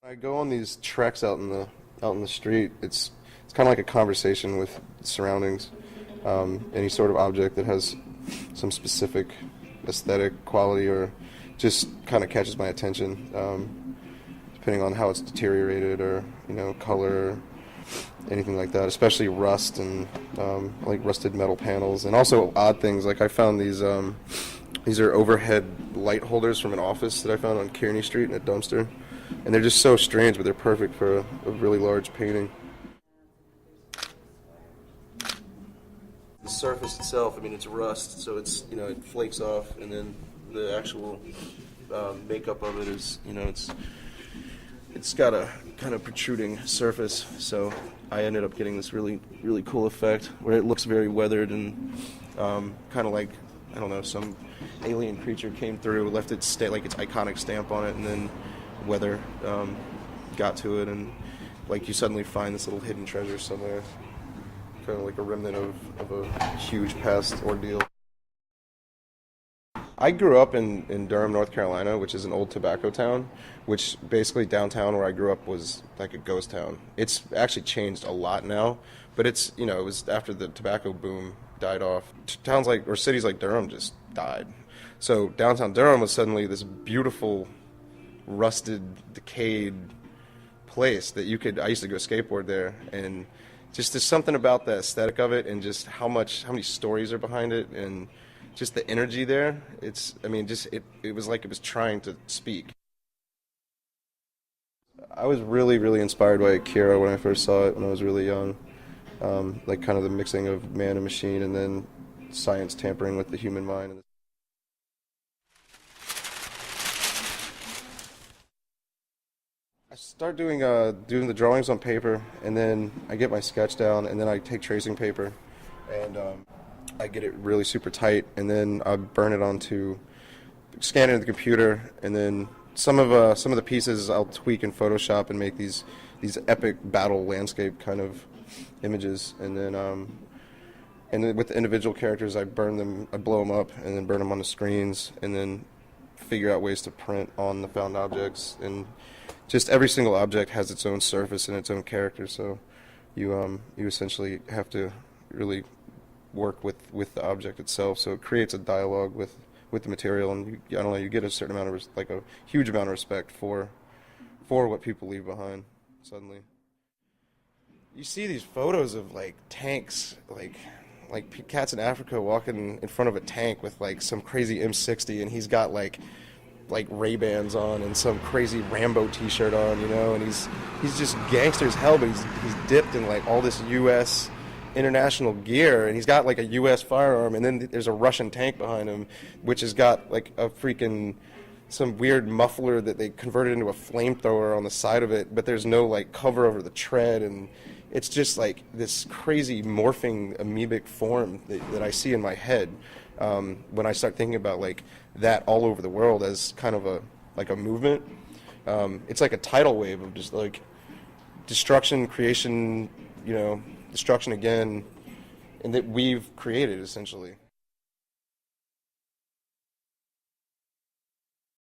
I go on these treks out in the street. It's kind of like a conversation with surroundings. Any sort of object that has some specific aesthetic quality or just kind of catches my attention, depending on how it's deteriorated or color or anything like that. Especially rust and like rusted metal panels, and also odd things. Like I found these are overhead light holders from an office that I found on Kearney Street in a dumpster. And they're just so strange, but they're perfect for a really large painting. The surface itself, I mean, it's rust, so it's, it flakes off, and then the actual makeup of it is, it's got a kind of protruding surface, so I ended up getting this really, really cool effect where it looks very weathered and kind of like, I don't know, some alien creature came through, left its iconic stamp on it, and then weather got to it, and like you suddenly find this little hidden treasure somewhere, kind of like a remnant of a huge past ordeal. I grew up in Durham, North Carolina, which is an old tobacco town, which basically downtown where I grew up was like a ghost town. It's actually changed a lot now, but it was after the tobacco boom died off. Towns or cities like Durham just died. So downtown Durham was suddenly this beautiful, rusted, decayed place that I used to go skateboard there, and just there's something about the aesthetic of it and just how many stories are behind it and just the energy there. It was like it was trying to speak. I was really, really inspired by Akira when I first saw it when I was really young. Like kind of the mixing of man and machine and then science tampering with the human mind. I start doing the drawings on paper, and then I get my sketch down, and then I take tracing paper, and I get it really super tight, and then I burn it scan it in the computer, and then some of the pieces I'll tweak in Photoshop and make these epic battle landscape kind of images, and then with the individual characters I blow them up, and then burn them on the screens, and then figure out ways to print on the found objects. And just every single object has its own surface and its own character, so you essentially have to really work with the object itself. So it creates a dialogue with the material, and I don't know, you get a certain amount of a huge amount of respect for what people leave behind. Suddenly, you see these photos of tanks, like cats in Africa walking in front of a tank with some crazy M60, and he's got like Ray-Bans on and some crazy Rambo t-shirt on, and he's just gangster as hell, but he's dipped in all this U.S. international gear, and he's got a U.S. firearm, and then there's a Russian tank behind him, which has got a freaking some weird muffler that they converted into a flamethrower on the side of it, but there's no cover over the tread, and it's just this crazy morphing amoebic form that I see in my head when I start thinking about that all over the world as kind of a movement. It's like a tidal wave of just destruction, creation, destruction again, and that we've created essentially.